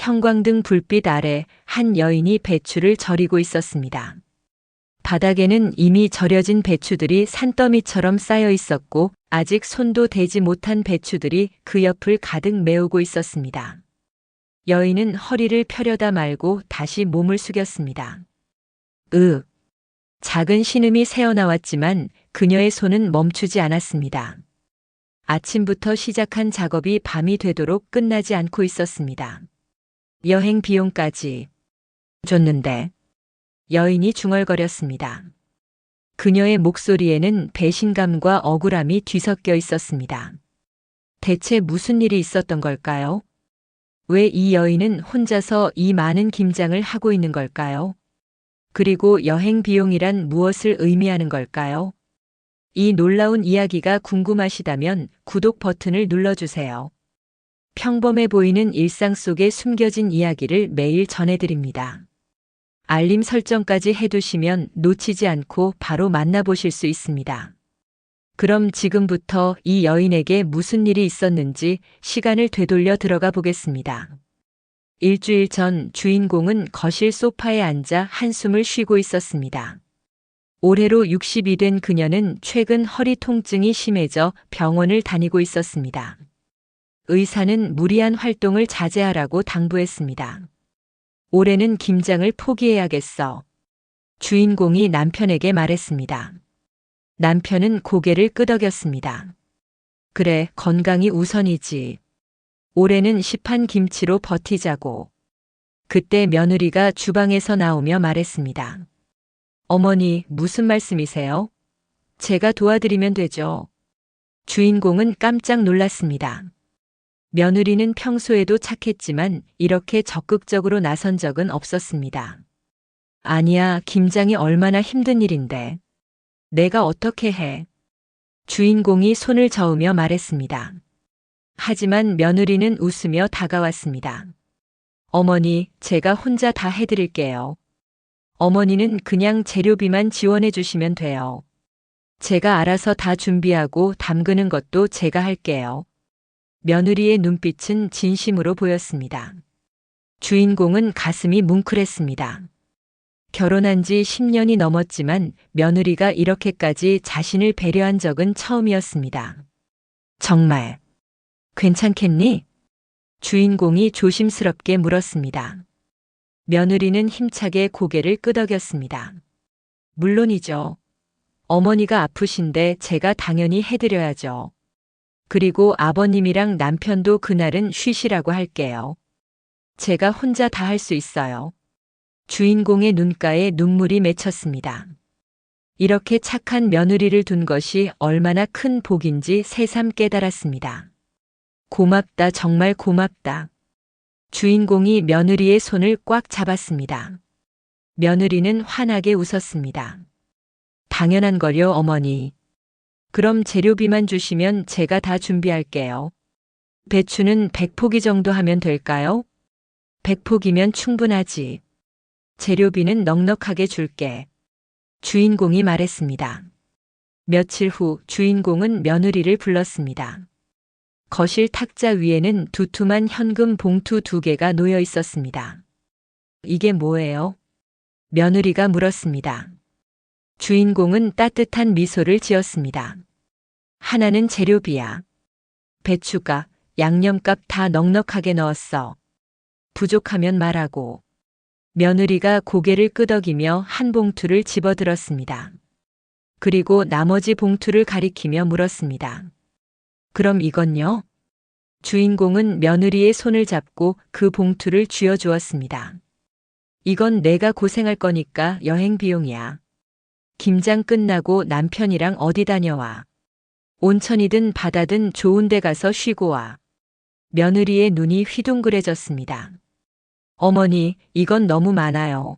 형광등 불빛 아래 한 여인이 배추를 절이고 있었습니다. 바닥에는 이미 절여진 배추들이 산더미처럼 쌓여 있었고 아직 손도 대지 못한 배추들이 그 옆을 가득 메우고 있었습니다. 여인은 허리를 펴려다 말고 다시 몸을 숙였습니다. 작은 신음이 새어나왔지만 그녀의 손은 멈추지 않았습니다. 아침부터 시작한 작업이 밤이 되도록 끝나지 않고 있었습니다. 여행 비용까지 줬는데 여인이 중얼거렸습니다. 그녀의 목소리에는 배신감과 억울함이 뒤섞여 있었습니다. 대체 무슨 일이 있었던 걸까요? 왜 이 여인은 혼자서 이 많은 김장을 하고 있는 걸까요? 그리고 여행 비용이란 무엇을 의미하는 걸까요? 이 놀라운 이야기가 궁금하시다면 구독 버튼을 눌러주세요. 평범해 보이는 일상 속에 숨겨진 이야기를 매일 전해드립니다. 알림 설정까지 해두시면 놓치지 않고 바로 만나보실 수 있습니다. 그럼 지금부터 이 여인에게 무슨 일이 있었는지 시간을 되돌려 들어가 보겠습니다. 일주일 전 주인공은 거실 소파에 앉아 한숨을 쉬고 있었습니다. 올해로 60이 된 그녀는 최근 허리 통증이 심해져 병원을 다니고 있었습니다. 의사는 무리한 활동을 자제하라고 당부했습니다. 올해는 김장을 포기해야겠어. 주인공이 남편에게 말했습니다. 남편은 고개를 끄덕였습니다. 그래, 건강이 우선이지. 올해는 시판 김치로 버티자고. 그때 며느리가 주방에서 나오며 말했습니다. 어머니, 무슨 말씀이세요? 제가 도와드리면 되죠. 주인공은 깜짝 놀랐습니다. 며느리는 평소에도 착했지만 이렇게 적극적으로 나선 적은 없었습니다. 아니야, 김장이 얼마나 힘든 일인데. 내가 어떻게 해? 주인공이 손을 저으며 말했습니다. 하지만 며느리는 웃으며 다가왔습니다. 어머니, 제가 혼자 다 해드릴게요. 어머니는 그냥 재료비만 지원해 주시면 돼요. 제가 알아서 다 준비하고 담그는 것도 제가 할게요. 며느리의 눈빛은 진심으로 보였습니다. 주인공은 가슴이 뭉클했습니다. 결혼한 지 10년이 넘었지만 며느리가 이렇게까지 자신을 배려한 적은 처음이었습니다. 정말 괜찮겠니? 주인공이 조심스럽게 물었습니다. 며느리는 힘차게 고개를 끄덕였습니다. 물론이죠. 어머니가 아프신데 제가 당연히 해드려야죠. 그리고 아버님이랑 남편도 그날은 쉬시라고 할게요. 제가 혼자 다 할 수 있어요. 주인공의 눈가에 눈물이 맺혔습니다. 이렇게 착한 며느리를 둔 것이 얼마나 큰 복인지 새삼 깨달았습니다. 고맙다, 정말 고맙다. 주인공이 며느리의 손을 꽉 잡았습니다. 며느리는 환하게 웃었습니다. 당연한 걸요, 어머니. 그럼 재료비만 주시면 제가 다 준비할게요. 배추는 100포기 정도 하면 될까요? 100포기면 충분하지. 재료비는 넉넉하게 줄게. 주인공이 말했습니다. 며칠 후 주인공은 며느리를 불렀습니다. 거실 탁자 위에는 두툼한 현금 봉투 2개가 놓여 있었습니다. 이게 뭐예요? 며느리가 물었습니다. 주인공은 따뜻한 미소를 지었습니다. 하나는 재료비야. 배추가, 양념값 다 넉넉하게 넣었어. 부족하면 말하고. 며느리가 고개를 끄덕이며 한 봉투를 집어들었습니다. 그리고 나머지 봉투를 가리키며 물었습니다. 그럼 이건요? 주인공은 며느리의 손을 잡고 그 봉투를 쥐어주었습니다. 이건 내가 고생할 거니까 여행 비용이야. 김장 끝나고 남편이랑 어디 다녀와. 온천이든 바다든 좋은 데 가서 쉬고 와. 며느리의 눈이 휘둥그레졌습니다. 어머니, 이건 너무 많아요.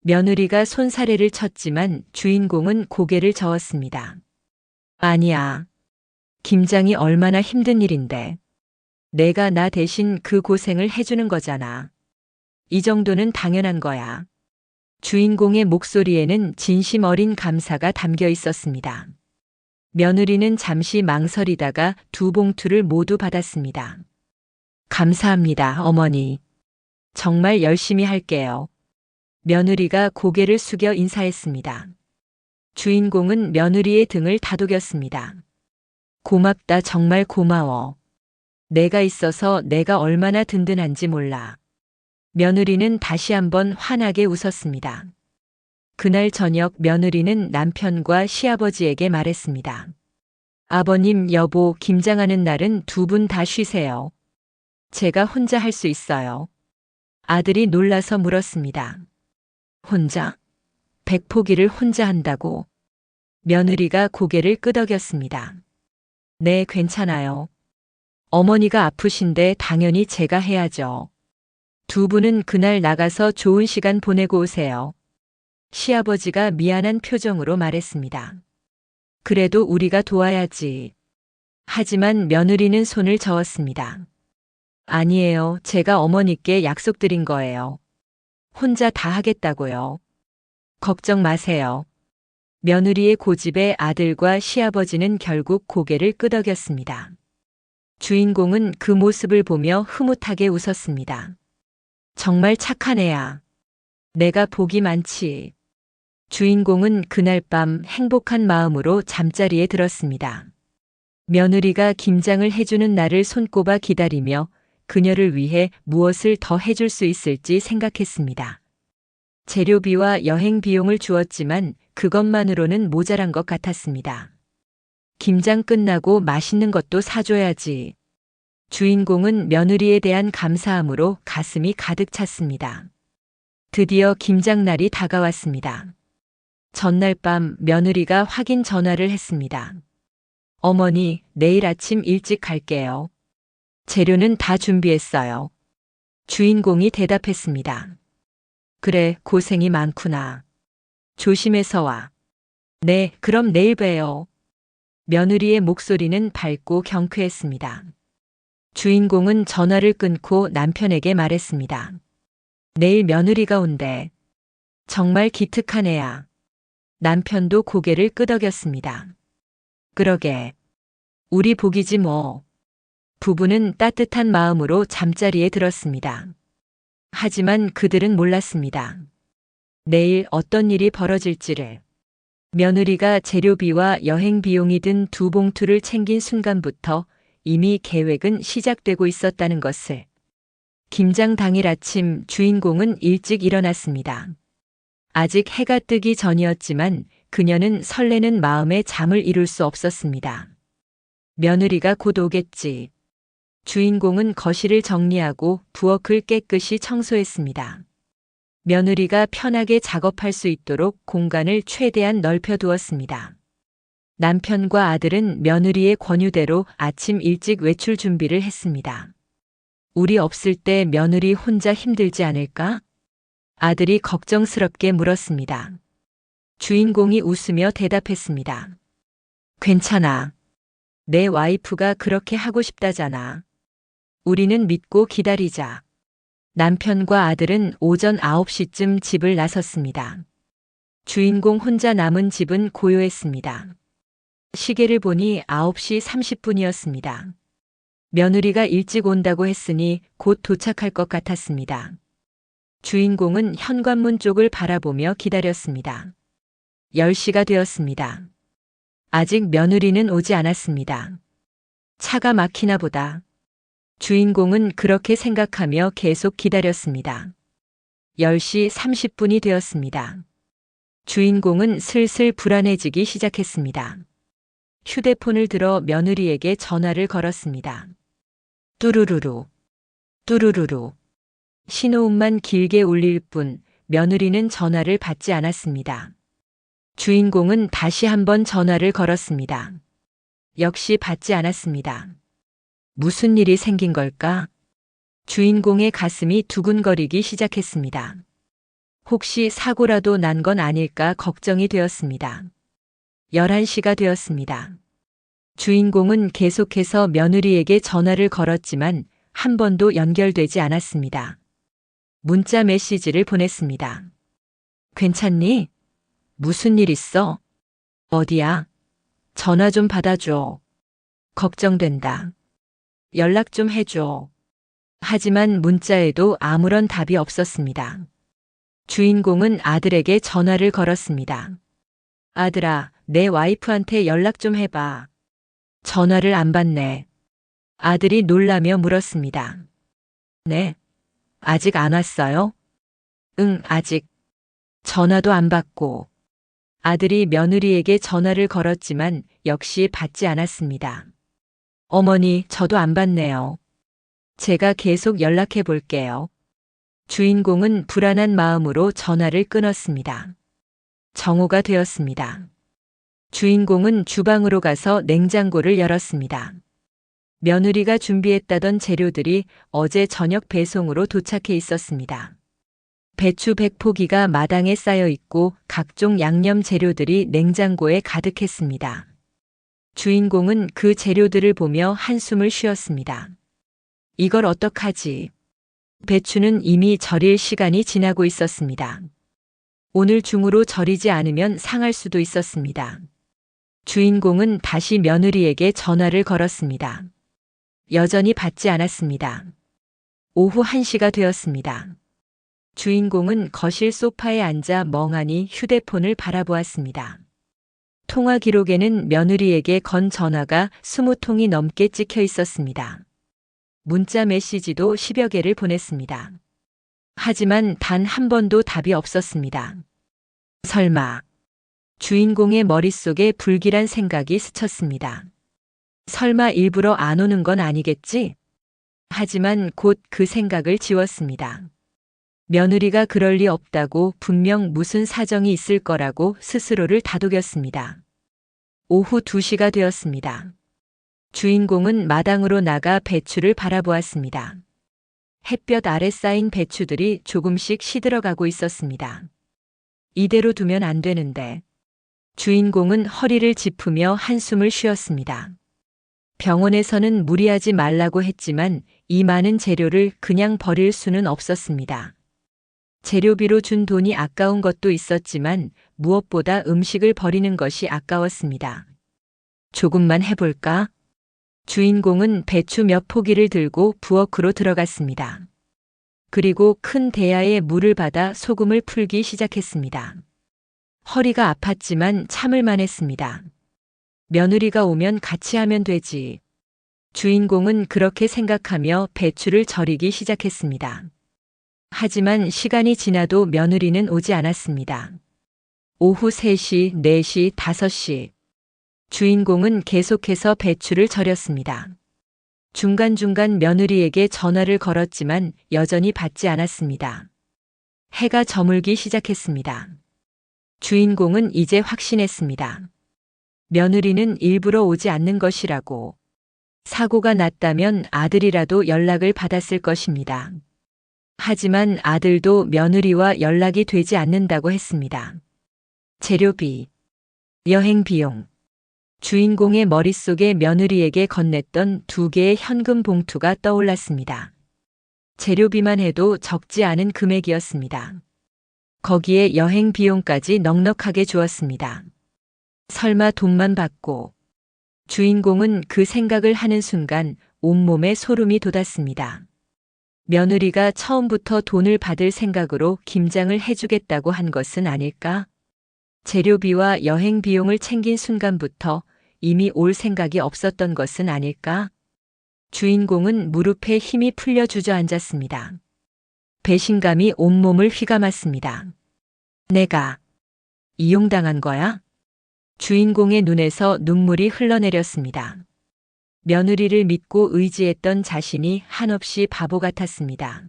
며느리가 손사래를 쳤지만 주인공은 고개를 저었습니다. 아니야. 김장이 얼마나 힘든 일인데. 내가 나 대신 그 고생을 해주는 거잖아. 이 정도는 당연한 거야. 주인공의 목소리에는 진심 어린 감사가 담겨 있었습니다. 며느리는 잠시 망설이다가 2봉투를 모두 받았습니다. 감사합니다, 어머니. 정말 열심히 할게요. 며느리가 고개를 숙여 인사했습니다. 주인공은 며느리의 등을 다독였습니다. 고맙다, 정말 고마워. 내가 있어서 내가 얼마나 든든한지 몰라. 며느리는 다시 한번 환하게 웃었습니다. 그날 저녁 며느리는 남편과 시아버지에게 말했습니다. 아버님, 여보, 김장하는 날은 두 분 다 쉬세요. 제가 혼자 할 수 있어요. 아들이 놀라서 물었습니다. 혼자? 백포기를 혼자 한다고? 며느리가 고개를 끄덕였습니다. 네, 괜찮아요. 어머니가 아프신데 당연히 제가 해야죠. 두 분은 그날 나가서 좋은 시간 보내고 오세요. 시아버지가 미안한 표정으로 말했습니다. 그래도 우리가 도와야지. 하지만 며느리는 손을 저었습니다. 아니에요. 제가 어머니께 약속드린 거예요. 혼자 다 하겠다고요. 걱정 마세요. 며느리의 고집에 아들과 시아버지는 결국 고개를 끄덕였습니다. 주인공은 그 모습을 보며 흐뭇하게 웃었습니다. 정말 착한 애야. 내가 복이 많지. 주인공은 그날 밤 행복한 마음으로 잠자리에 들었습니다. 며느리가 김장을 해주는 날을 손꼽아 기다리며 그녀를 위해 무엇을 더 해줄 수 있을지 생각했습니다. 재료비와 여행 비용을 주었지만 그것만으로는 모자란 것 같았습니다. 김장 끝나고 맛있는 것도 사줘야지. 주인공은 며느리에 대한 감사함으로 가슴이 가득 찼습니다. 드디어 김장날이 다가왔습니다. 전날 밤 며느리가 확인 전화를 했습니다. 어머니, 내일 아침 일찍 갈게요. 재료는 다 준비했어요. 주인공이 대답했습니다. 그래, 고생이 많구나. 조심해서 와. 네, 그럼 내일 봬요. 며느리의 목소리는 밝고 경쾌했습니다. 주인공은 전화를 끊고 남편에게 말했습니다. 내일 며느리가 온대. 정말 기특한 애야. 남편도 고개를 끄덕였습니다. 그러게. 우리 복이지 뭐. 부부는 따뜻한 마음으로 잠자리에 들었습니다. 하지만 그들은 몰랐습니다. 내일 어떤 일이 벌어질지를. 며느리가 재료비와 여행 비용이 든 두 봉투를 챙긴 순간부터 이미 계획은 시작되고 있었다는 것을. 김장 당일 아침 주인공은 일찍 일어났습니다. 아직 해가 뜨기 전이었지만 그녀는 설레는 마음에 잠을 이룰 수 없었습니다. 며느리가 곧 오겠지. 주인공은 거실을 정리하고 부엌을 깨끗이 청소했습니다. 며느리가 편하게 작업할 수 있도록 공간을 최대한 넓혀두었습니다. 남편과 아들은 며느리의 권유대로 아침 일찍 외출 준비를 했습니다. 우리 없을 때 며느리 혼자 힘들지 않을까? 아들이 걱정스럽게 물었습니다. 주인공이 웃으며 대답했습니다. 괜찮아. 내 와이프가 그렇게 하고 싶다잖아. 우리는 믿고 기다리자. 남편과 아들은 오전 9시쯤 집을 나섰습니다. 주인공 혼자 남은 집은 고요했습니다. 시계를 보니 9시 30분이었습니다. 며느리가 일찍 온다고 했으니 곧 도착할 것 같았습니다. 주인공은 현관문 쪽을 바라보며 기다렸습니다. 10시가 되었습니다. 아직 며느리는 오지 않았습니다. 차가 막히나 보다. 주인공은 그렇게 생각하며 계속 기다렸습니다. 10시 30분이 되었습니다. 주인공은 슬슬 불안해지기 시작했습니다. 휴대폰을 들어 며느리에게 전화를 걸었습니다. 뚜루루루, 뚜루루루. 신호음만 길게 울릴 뿐 며느리는 전화를 받지 않았습니다. 주인공은 다시 한번 전화를 걸었습니다. 역시 받지 않았습니다. 무슨 일이 생긴 걸까? 주인공의 가슴이 두근거리기 시작했습니다. 혹시 사고라도 난 건 아닐까 걱정이 되었습니다. 11시가 되었습니다. 주인공은 계속해서 며느리에게 전화를 걸었지만 한 번도 연결되지 않았습니다. 문자 메시지를 보냈습니다. 괜찮니? 무슨 일 있어? 어디야? 전화 좀 받아줘. 걱정된다. 연락 좀 해줘. 하지만 문자에도 아무런 답이 없었습니다. 주인공은 아들에게 전화를 걸었습니다. 아들아, 내 와이프한테 연락 좀 해봐. 전화를 안 받네. 아들이 놀라며 물었습니다. 네? 아직 안 왔어요? 응, 아직. 전화도 안 받고. 아들이 며느리에게 전화를 걸었지만 역시 받지 않았습니다. 어머니, 저도 안 받네요. 제가 계속 연락해 볼게요. 주인공은 불안한 마음으로 전화를 끊었습니다. 정오가 되었습니다. 주인공은 주방으로 가서 냉장고를 열었습니다. 며느리가 준비했다던 재료들이 어제 저녁 배송으로 도착해 있었습니다. 배추 100포기가 마당에 쌓여 있고 각종 양념 재료들이 냉장고에 가득했습니다. 주인공은 그 재료들을 보며 한숨을 쉬었습니다. 이걸 어떡하지? 배추는 이미 절일 시간이 지나고 있었습니다. 오늘 중으로 절이지 않으면 상할 수도 있었습니다. 주인공은 다시 며느리에게 전화를 걸었습니다. 여전히 받지 않았습니다. 오후 1시가 되었습니다. 주인공은 거실 소파에 앉아 멍하니 휴대폰을 바라보았습니다. 통화 기록에는 며느리에게 건 전화가 20통이 넘게 찍혀 있었습니다. 문자 메시지도 10여 개를 보냈습니다. 하지만 단 한 번도 답이 없었습니다. 설마. 주인공의 머릿속에 불길한 생각이 스쳤습니다. 설마 일부러 안 오는 건 아니겠지? 하지만 곧 그 생각을 지웠습니다. 며느리가 그럴 리 없다고 분명 무슨 사정이 있을 거라고 스스로를 다독였습니다. 오후 2시가 되었습니다. 주인공은 마당으로 나가 배추를 바라보았습니다. 햇볕 아래 쌓인 배추들이 조금씩 시들어가고 있었습니다. 이대로 두면 안 되는데. 주인공은 허리를 짚으며 한숨을 쉬었습니다. 병원에서는 무리하지 말라고 했지만 이 많은 재료를 그냥 버릴 수는 없었습니다. 재료비로 준 돈이 아까운 것도 있었지만 무엇보다 음식을 버리는 것이 아까웠습니다. 조금만 해볼까? 주인공은 배추 몇 포기를 들고 부엌으로 들어갔습니다. 그리고 큰 대야에 물을 받아 소금을 풀기 시작했습니다. 허리가 아팠지만 참을만 했습니다. 며느리가 오면 같이 하면 되지. 주인공은 그렇게 생각하며 배추를 절이기 시작했습니다. 하지만 시간이 지나도 며느리는 오지 않았습니다. 오후 3시, 4시, 5시. 주인공은 계속해서 배추를 절였습니다. 중간중간 며느리에게 전화를 걸었지만 여전히 받지 않았습니다. 해가 저물기 시작했습니다. 주인공은 이제 확신했습니다. 며느리는 일부러 오지 않는 것이라고. 사고가 났다면 아들이라도 연락을 받았을 것입니다. 하지만 아들도 며느리와 연락이 되지 않는다고 했습니다. 재료비, 여행 비용. 주인공의 머릿속에 며느리에게 건넸던 2개의 현금 봉투가 떠올랐습니다. 재료비만 해도 적지 않은 금액이었습니다. 거기에 여행 비용까지 넉넉하게 주었습니다. 설마 돈만 받고. 주인공은 그 생각을 하는 순간 온몸에 소름이 돋았습니다. 며느리가 처음부터 돈을 받을 생각으로 김장을 해주겠다고 한 것은 아닐까? 재료비와 여행 비용을 챙긴 순간부터 이미 올 생각이 없었던 것은 아닐까? 주인공은 무릎에 힘이 풀려 주저앉았습니다. 배신감이 온몸을 휘감았습니다. 내가 이용당한 거야? 주인공의 눈에서 눈물이 흘러내렸습니다. 며느리를 믿고 의지했던 자신이 한없이 바보 같았습니다.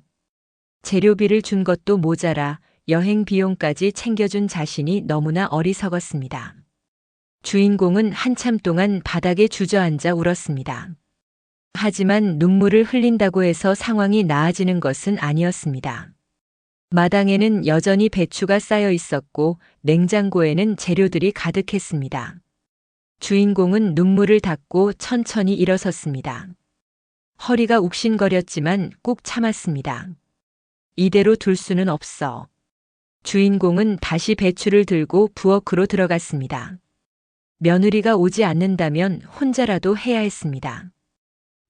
재료비를 준 것도 모자라 여행 비용까지 챙겨준 자신이 너무나 어리석었습니다. 주인공은 한참 동안 바닥에 주저앉아 울었습니다. 하지만 눈물을 흘린다고 해서 상황이 나아지는 것은 아니었습니다. 마당에는 여전히 배추가 쌓여 있었고 냉장고에는 재료들이 가득했습니다. 주인공은 눈물을 닦고 천천히 일어섰습니다. 허리가 욱신거렸지만 꾹 참았습니다. 이대로 둘 수는 없어. 주인공은 다시 배추를 들고 부엌으로 들어갔습니다. 며느리가 오지 않는다면 혼자라도 해야 했습니다.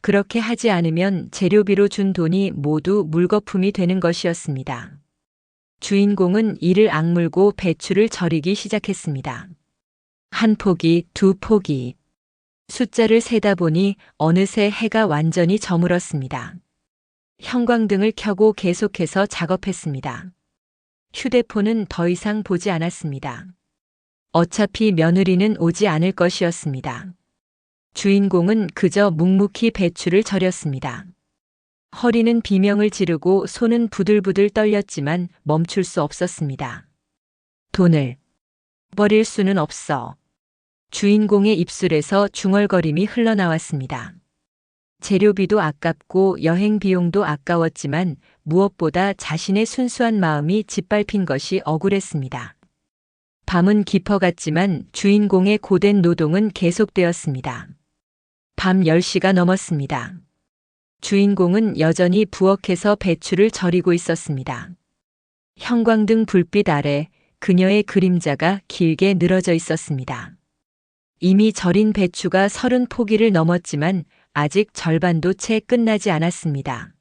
그렇게 하지 않으면 재료비로 준 돈이 모두 물거품이 되는 것이었습니다. 주인공은 이를 악물고 배추를 절이기 시작했습니다. 한 포기, 두 포기. 숫자를 세다 보니 어느새 해가 완전히 저물었습니다. 형광등을 켜고 계속해서 작업했습니다. 휴대폰은 더 이상 보지 않았습니다. 어차피 며느리는 오지 않을 것이었습니다. 주인공은 그저 묵묵히 배추를 절였습니다. 허리는 비명을 지르고 손은 부들부들 떨렸지만 멈출 수 없었습니다. 돈을 버릴 수는 없어. 주인공의 입술에서 중얼거림이 흘러나왔습니다. 재료비도 아깝고 여행 비용도 아까웠지만 무엇보다 자신의 순수한 마음이 짓밟힌 것이 억울했습니다. 밤은 깊어갔지만 주인공의 고된 노동은 계속되었습니다. 밤 10시가 넘었습니다. 주인공은 여전히 부엌에서 배추를 절이고 있었습니다. 형광등 불빛 아래 그녀의 그림자가 길게 늘어져 있었습니다. 이미 절인 배추가 30포기를 넘었지만 아직 절반도 채 끝나지 않았습니다.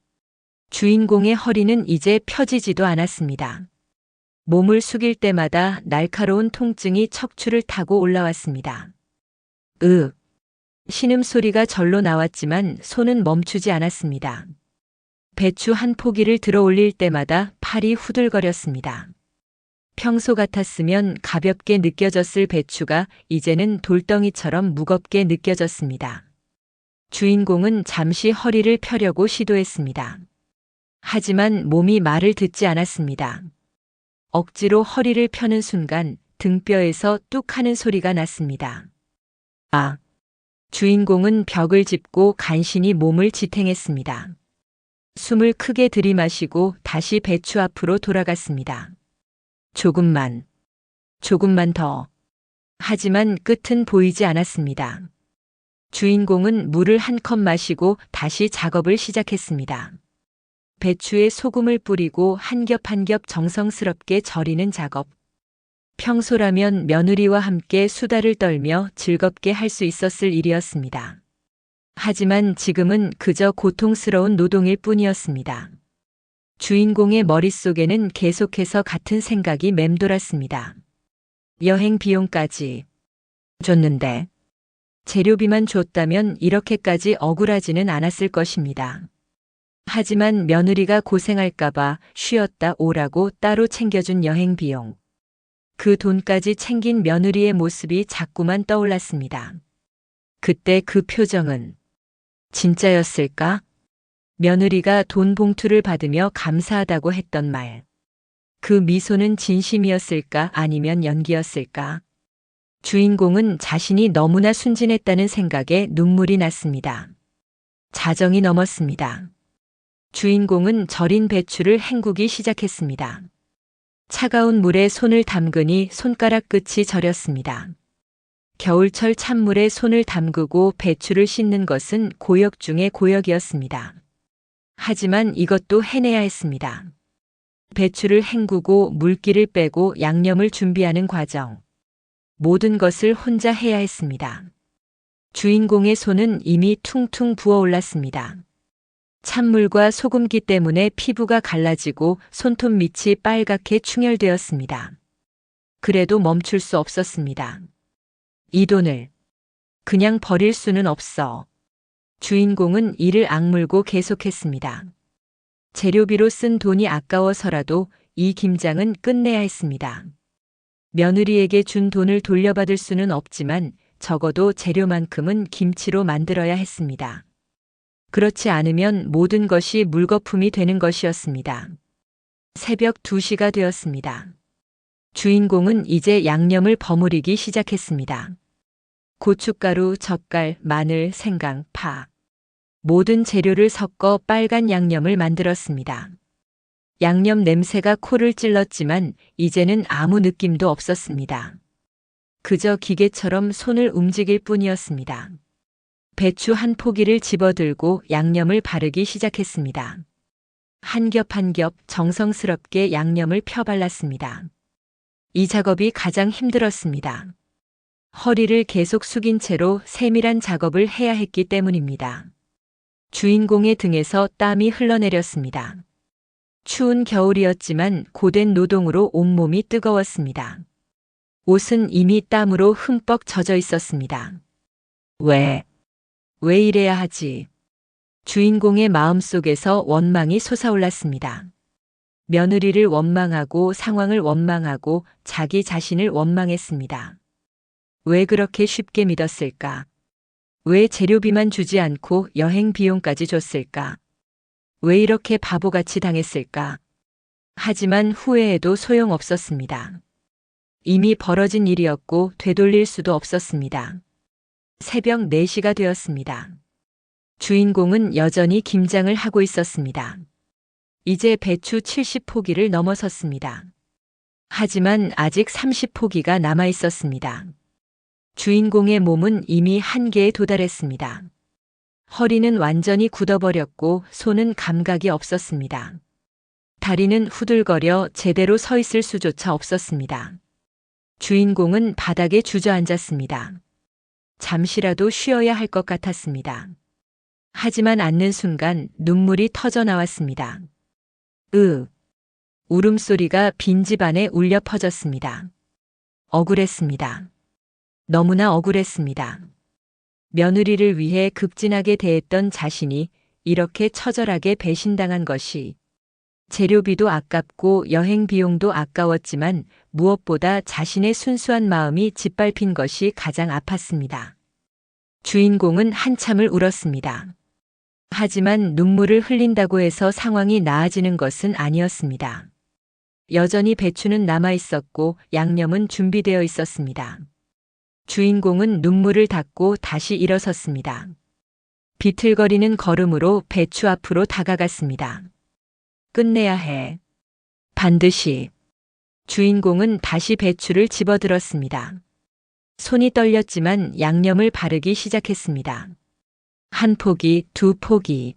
주인공의 허리는 이제 펴지지도 않았습니다. 몸을 숙일 때마다 날카로운 통증이 척추를 타고 올라왔습니다. 신음소리가 절로 나왔지만 손은 멈추지 않았습니다. 배추 한 포기를 들어 올릴 때마다 팔이 후들거렸습니다. 평소 같았으면 가볍게 느껴졌을 배추가 이제는 돌덩이처럼 무겁게 느껴졌습니다. 주인공은 잠시 허리를 펴려고 시도했습니다. 하지만 몸이 말을 듣지 않았습니다. 억지로 허리를 펴는 순간 등뼈에서 뚝 하는 소리가 났습니다. 주인공은 벽을 짚고 간신히 몸을 지탱했습니다. 숨을 크게 들이마시고 다시 배추 앞으로 돌아갔습니다. 조금만 더. 하지만 끝은 보이지 않았습니다. 주인공은 물을 한 컵 마시고 다시 작업을 시작했습니다. 배추에 소금을 뿌리고 한 겹 한 겹 정성스럽게 절이는 작업. 평소라면 며느리와 함께 수다를 떨며 즐겁게 할 수 있었을 일이었습니다. 하지만 지금은 그저 고통스러운 노동일 뿐이었습니다. 주인공의 머릿속에는 계속해서 같은 생각이 맴돌았습니다. 여행 비용까지 줬는데 재료비만 줬다면 이렇게까지 억울하지는 않았을 것입니다. 하지만 며느리가 고생할까봐 쉬었다 오라고 따로 챙겨준 여행 비용. 그 돈까지 챙긴 며느리의 모습이 자꾸만 떠올랐습니다. 그때 그 표정은 진짜였을까? 며느리가 돈 봉투를 받으며 감사하다고 했던 말. 그 미소는 진심이었을까 아니면 연기였을까? 주인공은 자신이 너무나 순진했다는 생각에 눈물이 났습니다. 자정이 넘었습니다. 주인공은 절인 배추를 헹구기 시작했습니다. 차가운 물에 손을 담그니 손가락 끝이 저렸습니다. 겨울철 찬물에 손을 담그고 배추를 씻는 것은 고역 중의 고역이었습니다. 하지만 이것도 해내야 했습니다. 배추를 헹구고 물기를 빼고 양념을 준비하는 과정. 모든 것을 혼자 해야 했습니다. 주인공의 손은 이미 퉁퉁 부어올랐습니다. 찬물과 소금기 때문에 피부가 갈라지고 손톱 밑이 빨갛게 충혈되었습니다. 그래도 멈출 수 없었습니다. 이 돈을 그냥 버릴 수는 없어. 주인공은 이를 악물고 계속했습니다. 재료비로 쓴 돈이 아까워서라도 이 김장은 끝내야 했습니다. 며느리에게 준 돈을 돌려받을 수는 없지만 적어도 재료만큼은 김치로 만들어야 했습니다. 그렇지 않으면 모든 것이 물거품이 되는 것이었습니다. 새벽 2시가 되었습니다. 주인공은 이제 양념을 버무리기 시작했습니다. 고춧가루, 젓갈, 마늘, 생강, 파. 모든 재료를 섞어 빨간 양념을 만들었습니다. 양념 냄새가 코를 찔렀지만 이제는 아무 느낌도 없었습니다. 그저 기계처럼 손을 움직일 뿐이었습니다. 배추 한 포기를 집어들고 양념을 바르기 시작했습니다. 한 겹 한 겹 정성스럽게 양념을 펴발랐습니다. 이 작업이 가장 힘들었습니다. 허리를 계속 숙인 채로 세밀한 작업을 해야 했기 때문입니다. 주인공의 등에서 땀이 흘러내렸습니다. 추운 겨울이었지만 고된 노동으로 온몸이 뜨거웠습니다. 옷은 이미 땀으로 흠뻑 젖어 있었습니다. 왜 이래야 하지? 주인공의 마음속에서 원망이 솟아올랐습니다. 며느리를 원망하고 상황을 원망하고 자기 자신을 원망했습니다. 왜 그렇게 쉽게 믿었을까? 왜 재료비만 주지 않고 여행 비용까지 줬을까? 왜 이렇게 바보같이 당했을까? 하지만 후회해도 소용없었습니다. 이미 벌어진 일이었고 되돌릴 수도 없었습니다. 새벽 4시가 되었습니다. 주인공은 여전히 김장을 하고 있었습니다. 이제 배추 70포기를 넘어섰습니다. 하지만 아직 30포기가 남아 있었습니다. 주인공의 몸은 이미 한계에 도달했습니다. 허리는 완전히 굳어버렸고 손은 감각이 없었습니다. 다리는 후들거려 제대로 서 있을 수조차 없었습니다. 주인공은 바닥에 주저앉았습니다. 잠시라도 쉬어야 할 것 같았습니다. 하지만 앉는 순간 눈물이 터져 나왔습니다. 울음소리가 빈집안에 울려 퍼졌습니다. 억울했습니다. 너무나 억울했습니다. 며느리를 위해 극진하게 대했던 자신이 이렇게 처절하게 배신당한 것이 재료비도 아깝고 여행 비용도 아까웠지만 무엇보다 자신의 순수한 마음이 짓밟힌 것이 가장 아팠습니다. 주인공은 한참을 울었습니다. 하지만 눈물을 흘린다고 해서 상황이 나아지는 것은 아니었습니다. 여전히 배추는 남아 있었고 양념은 준비되어 있었습니다. 주인공은 눈물을 닦고 다시 일어섰습니다. 비틀거리는 걸음으로 배추 앞으로 다가갔습니다. 끝내야 해. 반드시. 주인공은 다시 배추를 집어들었습니다. 손이 떨렸지만 양념을 바르기 시작했습니다. 한 포기, 2포기.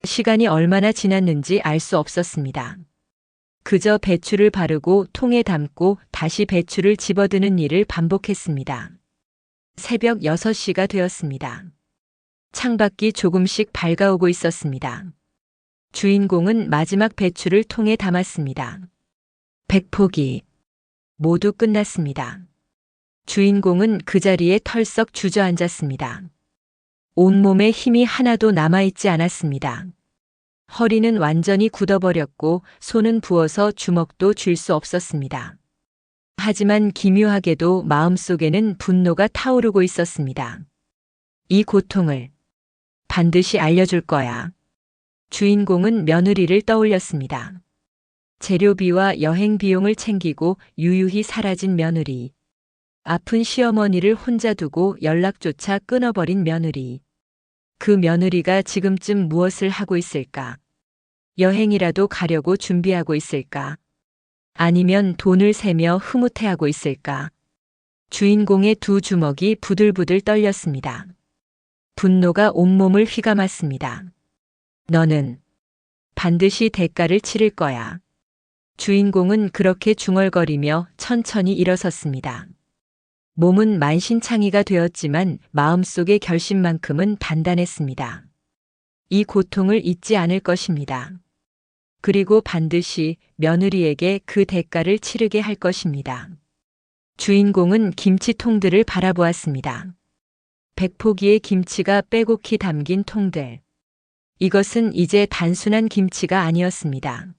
시간이 얼마나 지났는지 알 수 없었습니다. 그저 배추를 바르고 통에 담고 다시 배추를 집어드는 일을 반복했습니다. 새벽 6시가 되었습니다. 창밖이 조금씩 밝아오고 있었습니다. 주인공은 마지막 배추를 통에 담았습니다. 100포기. 모두 끝났습니다. 주인공은 그 자리에 털썩 주저앉았습니다. 온몸에 힘이 하나도 남아있지 않았습니다. 허리는 완전히 굳어버렸고 손은 부어서 주먹도 쥘 수 없었습니다. 하지만 기묘하게도 마음속에는 분노가 타오르고 있었습니다. 이 고통을 반드시 알려줄 거야. 주인공은 며느리를 떠올렸습니다. 재료비와 여행 비용을 챙기고 유유히 사라진 며느리. 아픈 시어머니를 혼자 두고 연락조차 끊어버린 며느리. 그 며느리가 지금쯤 무엇을 하고 있을까? 여행이라도 가려고 준비하고 있을까? 아니면 돈을 세며 흐뭇해하고 있을까? 주인공의 두 주먹이 부들부들 떨렸습니다. 분노가 온몸을 휘감았습니다. 너는 반드시 대가를 치를 거야. 주인공은 그렇게 중얼거리며 천천히 일어섰습니다. 몸은 만신창이가 되었지만 마음속의 결심만큼은 단단했습니다. 이 고통을 잊지 않을 것입니다. 그리고 반드시 며느리에게 그 대가를 치르게 할 것입니다. 주인공은 김치통들을 바라보았습니다. 100포기의 김치가 빼곡히 담긴 통들. 이것은 이제 단순한 김치가 아니었습니다.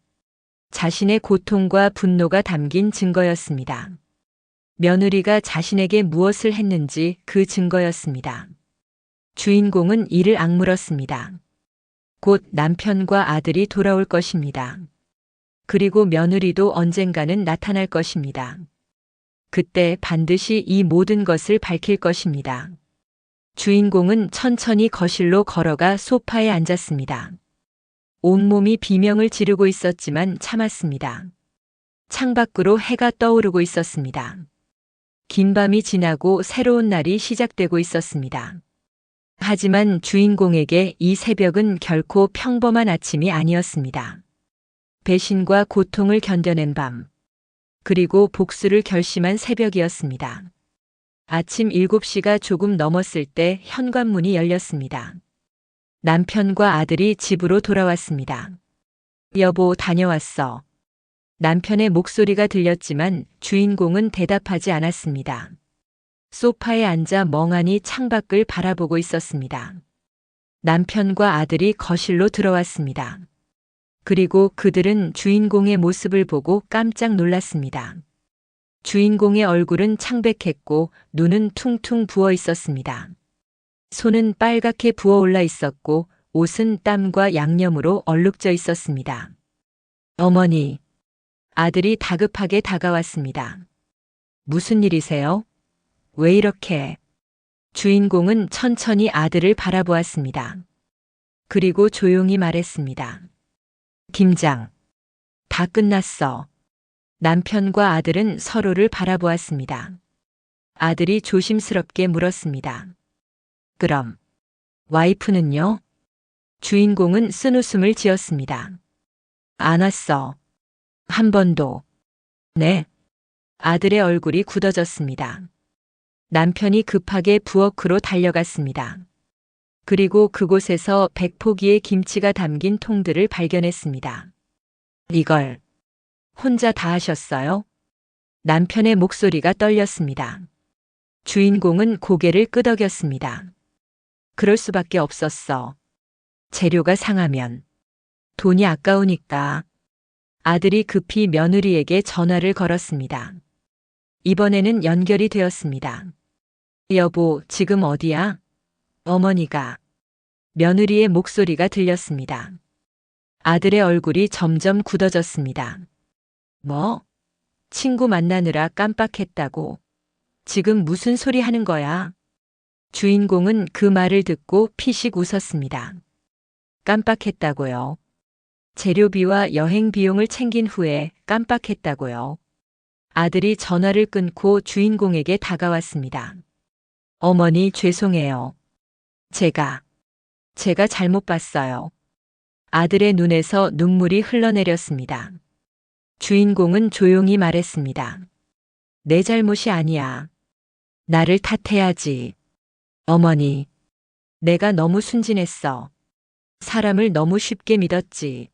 자신의 고통과 분노가 담긴 증거였습니다. 며느리가 자신에게 무엇을 했는지 그 증거였습니다. 주인공은 이를 악물었습니다. 곧 남편과 아들이 돌아올 것입니다. 그리고 며느리도 언젠가는 나타날 것입니다. 그때 반드시 이 모든 것을 밝힐 것입니다. 주인공은 천천히 거실로 걸어가 소파에 앉았습니다. 온몸이 비명을 지르고 있었지만 참았습니다. 창밖으로 해가 떠오르고 있었습니다. 긴 밤이 지나고 새로운 날이 시작되고 있었습니다. 하지만 주인공에게 이 새벽은 결코 평범한 아침이 아니었습니다. 배신과 고통을 견뎌낸 밤, 그리고 복수를 결심한 새벽이었습니다. 아침 7시가 조금 넘었을 때 현관문이 열렸습니다. 남편과 아들이 집으로 돌아왔습니다. 여보, 다녀왔어. 남편의 목소리가 들렸지만 주인공은 대답하지 않았습니다. 소파에 앉아 멍하니 창밖을 바라보고 있었습니다. 남편과 아들이 거실로 들어왔습니다. 그리고 그들은 주인공의 모습을 보고 깜짝 놀랐습니다. 주인공의 얼굴은 창백했고 눈은 퉁퉁 부어 있었습니다. 손은 빨갛게 부어올라 있었고 옷은 땀과 양념으로 얼룩져 있었습니다. 어머니, 아들이 다급하게 다가왔습니다. 무슨 일이세요? 왜 이렇게? 주인공은 천천히 아들을 바라보았습니다. 그리고 조용히 말했습니다. 김장, 다 끝났어. 남편과 아들은 서로를 바라보았습니다. 아들이 조심스럽게 물었습니다. 그럼, 와이프는요? 주인공은 쓴웃음을 지었습니다. 안 왔어. 한 번도. 네. 아들의 얼굴이 굳어졌습니다. 남편이 급하게 부엌으로 달려갔습니다. 그리고 그곳에서 100포기의 김치가 담긴 통들을 발견했습니다. 이걸 혼자 다 하셨어요? 남편의 목소리가 떨렸습니다. 주인공은 고개를 끄덕였습니다. 그럴 수밖에 없었어. 재료가 상하면 돈이 아까우니까. 아들이 급히 며느리에게 전화를 걸었습니다. 이번에는 연결이 되었습니다. 여보, 지금 어디야? 어머니가. 며느리의 목소리가 들렸습니다. 아들의 얼굴이 점점 굳어졌습니다. 뭐? 친구 만나느라 깜빡했다고. 지금 무슨 소리 하는 거야? 주인공은 그 말을 듣고 피식 웃었습니다. 깜빡했다고요. 재료비와 여행 비용을 챙긴 후에 깜빡했다고요. 아들이 전화를 끊고 주인공에게 다가왔습니다. 어머니, 죄송해요. 제가 잘못 봤어요. 아들의 눈에서 눈물이 흘러내렸습니다. 주인공은 조용히 말했습니다. 내 잘못이 아니야. 나를 탓해야지. 어머니, 내가 너무 순진했어. 사람을 너무 쉽게 믿었지.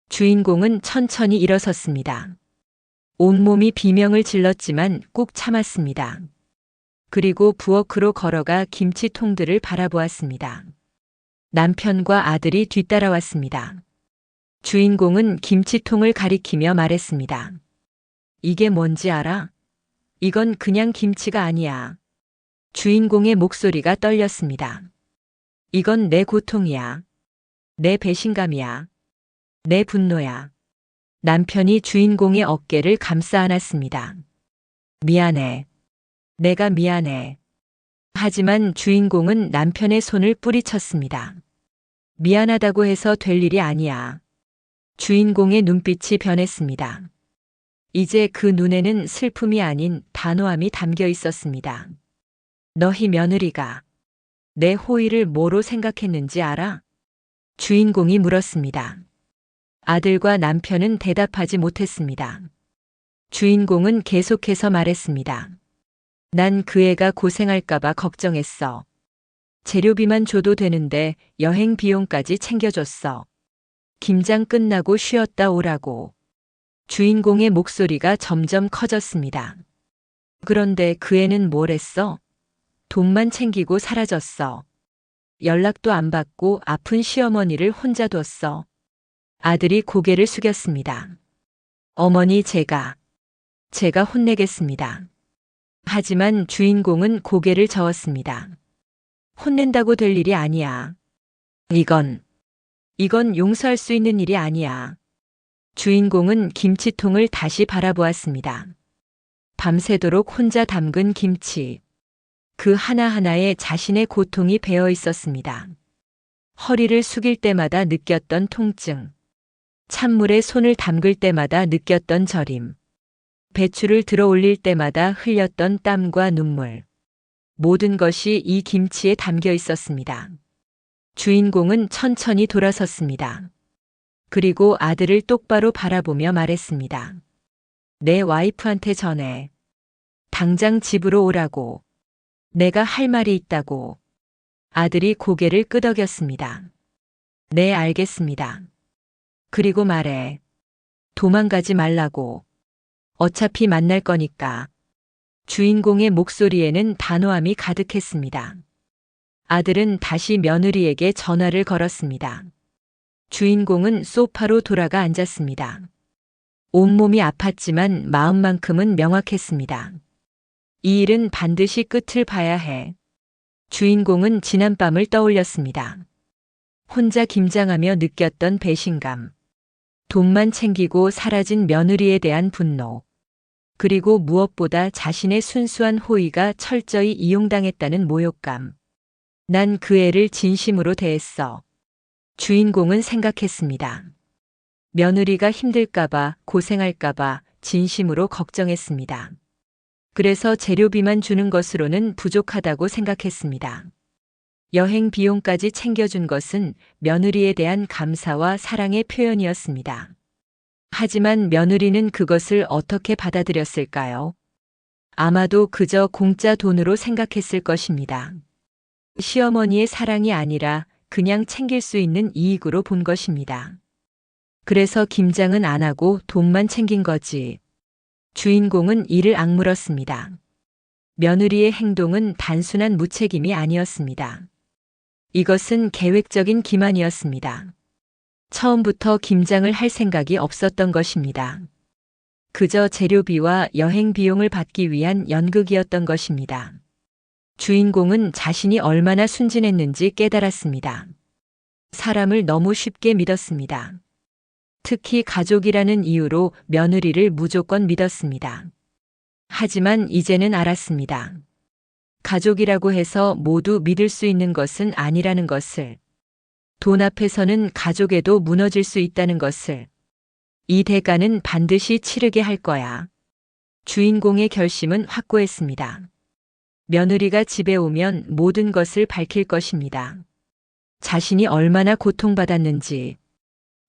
주인공은 천천히 일어섰습니다. 온몸이 비명을 질렀지만 꾹 참았습니다. 그리고 부엌으로 걸어가 김치통들을 바라보았습니다. 남편과 아들이 뒤따라왔습니다. 주인공은 김치통을 가리키며 말했습니다. 이게 뭔지 알아? 이건 그냥 김치가 아니야. 주인공의 목소리가 떨렸습니다. 이건 내 고통이야. 내 배신감이야. 내 분노야. 남편이 주인공의 어깨를 감싸 안았습니다. 미안해. 내가 미안해. 하지만 주인공은 남편의 손을 뿌리쳤습니다. 미안하다고 해서 될 일이 아니야. 주인공의 눈빛이 변했습니다. 이제 그 눈에는 슬픔이 아닌 단호함이 담겨 있었습니다. 너희 며느리가 내 호의를 뭐로 생각했는지 알아? 주인공이 물었습니다. 아들과 남편은 대답하지 못했습니다. 주인공은 계속해서 말했습니다. 난 그 애가 고생할까봐 걱정했어. 재료비만 줘도 되는데 여행 비용까지 챙겨줬어. 김장 끝나고 쉬었다 오라고. 주인공의 목소리가 점점 커졌습니다. 그런데 그 애는 뭘 했어? 돈만 챙기고 사라졌어. 연락도 안 받고 아픈 시어머니를 혼자 뒀어. 아들이 고개를 숙였습니다. 어머니, 제가 혼내겠습니다. 하지만 주인공은 고개를 저었습니다. 혼낸다고 될 일이 아니야. 이건 용서할 수 있는 일이 아니야. 주인공은 김치통을 다시 바라보았습니다. 밤새도록 혼자 담근 김치. 그 하나하나에 자신의 고통이 배어 있었습니다. 허리를 숙일 때마다 느꼈던 통증. 찬물에 손을 담글 때마다 느꼈던 저림. 배추를 들어 올릴 때마다 흘렸던 땀과 눈물. 모든 것이 이 김치에 담겨 있었습니다. 주인공은 천천히 돌아섰습니다. 그리고 아들을 똑바로 바라보며 말했습니다. 내 와이프한테 전해. 당장 집으로 오라고. 내가 할 말이 있다고. 아들이 고개를 끄덕였습니다. 네, 알겠습니다. 그리고 말해. 도망가지 말라고. 어차피 만날 거니까. 주인공의 목소리에는 단호함이 가득했습니다. 아들은 다시 며느리에게 전화를 걸었습니다. 주인공은 소파로 돌아가 앉았습니다. 온몸이 아팠지만 마음만큼은 명확했습니다. 이 일은 반드시 끝을 봐야 해. 주인공은 지난밤을 떠올렸습니다. 혼자 김장하며 느꼈던 배신감. 돈만 챙기고 사라진 며느리에 대한 분노. 그리고 무엇보다 자신의 순수한 호의가 철저히 이용당했다는 모욕감. 난 그 애를 진심으로 대했어. 주인공은 생각했습니다. 며느리가 힘들까봐, 고생할까봐 진심으로 걱정했습니다. 그래서 재료비만 주는 것으로는 부족하다고 생각했습니다. 여행 비용까지 챙겨준 것은 며느리에 대한 감사와 사랑의 표현이었습니다. 하지만 며느리는 그것을 어떻게 받아들였을까요? 아마도 그저 공짜 돈으로 생각했을 것입니다. 시어머니의 사랑이 아니라 그냥 챙길 수 있는 이익으로 본 것입니다. 그래서 김장은 안 하고 돈만 챙긴 거지. 주인공은 이를 악물었습니다. 며느리의 행동은 단순한 무책임이 아니었습니다. 이것은 계획적인 기만이었습니다. 처음부터 김장을 할 생각이 없었던 것입니다. 그저 재료비와 여행 비용을 받기 위한 연극이었던 것입니다. 주인공은 자신이 얼마나 순진했는지 깨달았습니다. 사람을 너무 쉽게 믿었습니다. 특히 가족이라는 이유로 며느리를 무조건 믿었습니다. 하지만 이제는 알았습니다. 가족이라고 해서 모두 믿을 수 있는 것은 아니라는 것을. 돈 앞에서는 가족에도 무너질 수 있다는 것을. 이 대가는 반드시 치르게 할 거야. 주인공의 결심은 확고했습니다. 며느리가 집에 오면 모든 것을 밝힐 것입니다. 자신이 얼마나 고통받았는지,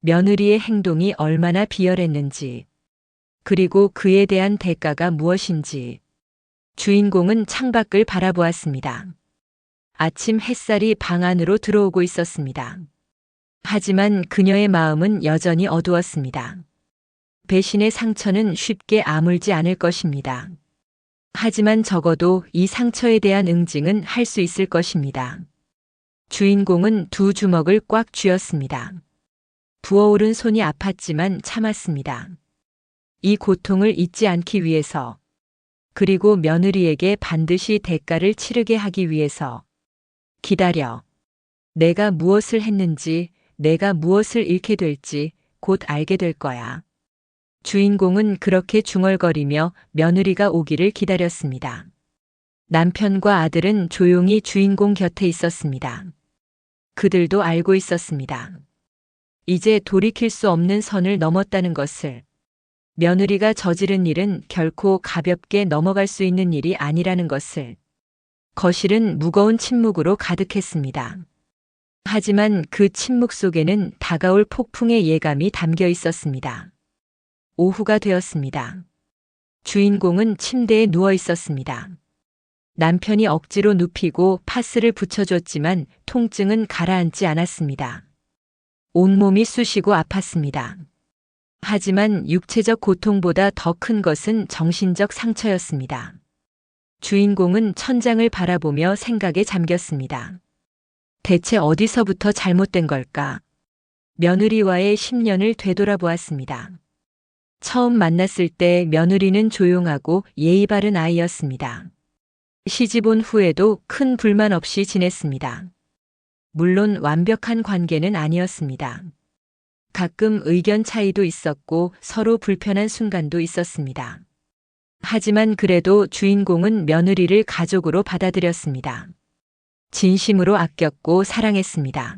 며느리의 행동이 얼마나 비열했는지, 그리고 그에 대한 대가가 무엇인지. 주인공은 창밖을 바라보았습니다. 아침 햇살이 방 안으로 들어오고 있었습니다. 하지만 그녀의 마음은 여전히 어두웠습니다. 배신의 상처는 쉽게 아물지 않을 것입니다. 하지만 적어도 이 상처에 대한 응징은 할 수 있을 것입니다. 주인공은 두 주먹을 꽉 쥐었습니다. 부어오른 손이 아팠지만 참았습니다. 이 고통을 잊지 않기 위해서, 그리고 며느리에게 반드시 대가를 치르게 하기 위해서. 기다려. 내가 무엇을 했는지, 내가 무엇을 잃게 될지 곧 알게 될 거야. 주인공은 그렇게 중얼거리며 며느리가 오기를 기다렸습니다. 남편과 아들은 조용히 주인공 곁에 있었습니다. 그들도 알고 있었습니다. 이제 돌이킬 수 없는 선을 넘었다는 것을. 며느리가 저지른 일은 결코 가볍게 넘어갈 수 있는 일이 아니라는 것을. 거실은 무거운 침묵으로 가득했습니다. 하지만 그 침묵 속에는 다가올 폭풍의 예감이 담겨 있었습니다. 오후가 되었습니다. 주인공은 침대에 누워 있었습니다. 남편이 억지로 눕히고 파스를 붙여줬지만 통증은 가라앉지 않았습니다. 온몸이 쑤시고 아팠습니다. 하지만 육체적 고통보다 더 큰 것은 정신적 상처였습니다. 주인공은 천장을 바라보며 생각에 잠겼습니다. 대체 어디서부터 잘못된 걸까? 며느리와의 10년을 되돌아보았습니다. 처음 만났을 때 며느리는 조용하고 예의 바른 아이였습니다. 시집 온 후에도 큰 불만 없이 지냈습니다. 물론 완벽한 관계는 아니었습니다. 가끔 의견 차이도 있었고 서로 불편한 순간도 있었습니다. 하지만 그래도 주인공은 며느리를 가족으로 받아들였습니다. 진심으로 아꼈고 사랑했습니다.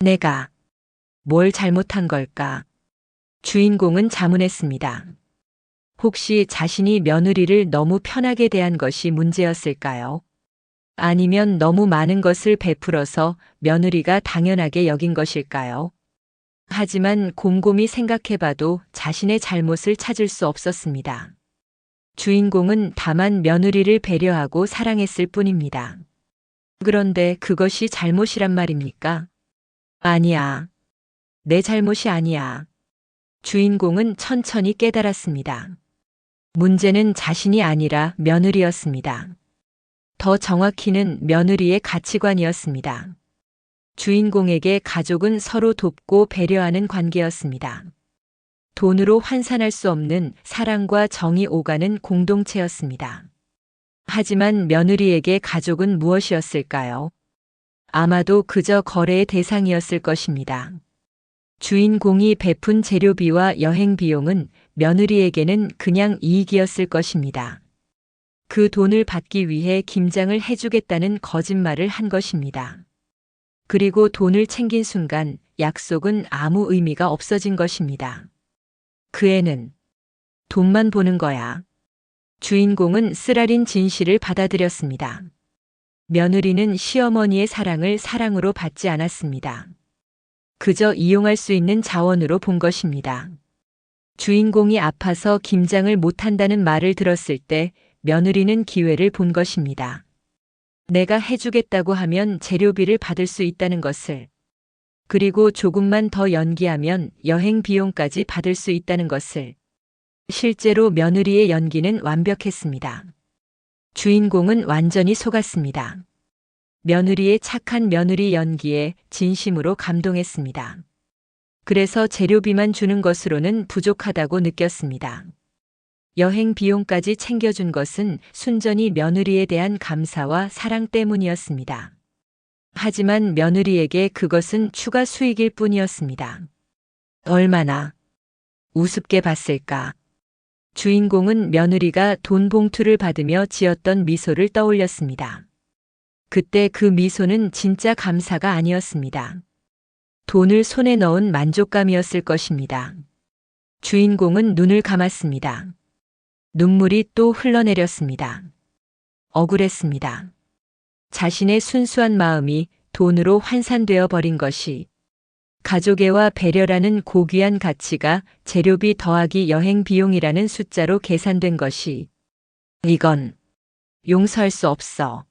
내가 뭘 잘못한 걸까? 주인공은 자문했습니다. 혹시 자신이 며느리를 너무 편하게 대한 것이 문제였을까요? 아니면 너무 많은 것을 베풀어서 며느리가 당연하게 여긴 것일까요? 하지만 곰곰이 생각해봐도 자신의 잘못을 찾을 수 없었습니다. 주인공은 다만 며느리를 배려하고 사랑했을 뿐입니다. 그런데 그것이 잘못이란 말입니까? 아니야. 내 잘못이 아니야. 주인공은 천천히 깨달았습니다. 문제는 자신이 아니라 며느리였습니다. 더 정확히는 며느리의 가치관이었습니다. 주인공에게 가족은 서로 돕고 배려하는 관계였습니다. 돈으로 환산할 수 없는 사랑과 정이 오가는 공동체였습니다. 하지만 며느리에게 가족은 무엇이었을까요? 아마도 그저 거래의 대상이었을 것입니다. 주인공이 베푼 재료비와 여행 비용은 며느리에게는 그냥 이익이었을 것입니다. 그 돈을 받기 위해 김장을 해주겠다는 거짓말을 한 것입니다. 그리고 돈을 챙긴 순간 약속은 아무 의미가 없어진 것입니다. 그 애는 돈만 보는 거야. 주인공은 쓰라린 진실을 받아들였습니다. 며느리는 시어머니의 사랑을 사랑으로 받지 않았습니다. 그저 이용할 수 있는 자원으로 본 것입니다. 주인공이 아파서 김장을 못한다는 말을 들었을 때 며느리는 기회를 본 것입니다. 내가 해주겠다고 하면 재료비를 받을 수 있다는 것을, 그리고 조금만 더 연기하면 여행 비용까지 받을 수 있다는 것을. 실제로 며느리의 연기는 완벽했습니다. 주인공은 완전히 속았습니다. 며느리의 착한 며느리 연기에 진심으로 감동했습니다. 그래서 재료비만 주는 것으로는 부족하다고 느꼈습니다. 여행 비용까지 챙겨준 것은 순전히 며느리에 대한 감사와 사랑 때문이었습니다. 하지만 며느리에게 그것은 추가 수익일 뿐이었습니다. 얼마나 우습게 봤을까? 주인공은 며느리가 돈 봉투를 받으며 지었던 미소를 떠올렸습니다. 그때 그 미소는 진짜 감사가 아니었습니다. 돈을 손에 넣은 만족감이었을 것입니다. 주인공은 눈을 감았습니다. 눈물이 또 흘러내렸습니다. 억울했습니다. 자신의 순수한 마음이 돈으로 환산되어 버린 것이, 가족애와 배려라는 고귀한 가치가 재료비 더하기 여행 비용이라는 숫자로 계산된 것이, 이건 용서할 수 없어.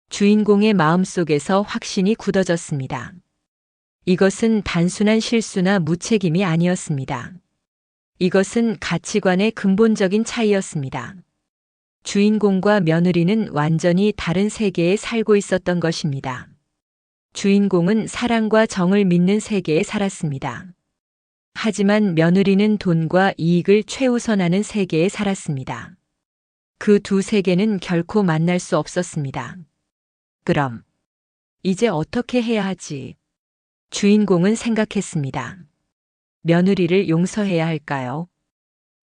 주인공의 마음속에서 확신이 굳어졌습니다. 이것은 단순한 실수나 무책임이 아니었습니다. 이것은 가치관의 근본적인 차이였습니다. 주인공과 며느리는 완전히 다른 세계에 살고 있었던 것입니다. 주인공은 사랑과 정을 믿는 세계에 살았습니다. 하지만 며느리는 돈과 이익을 최우선하는 세계에 살았습니다. 그 두 세계는 결코 만날 수 없었습니다. 그럼 이제 어떻게 해야 하지? 주인공은 생각했습니다. 며느리를 용서해야 할까요?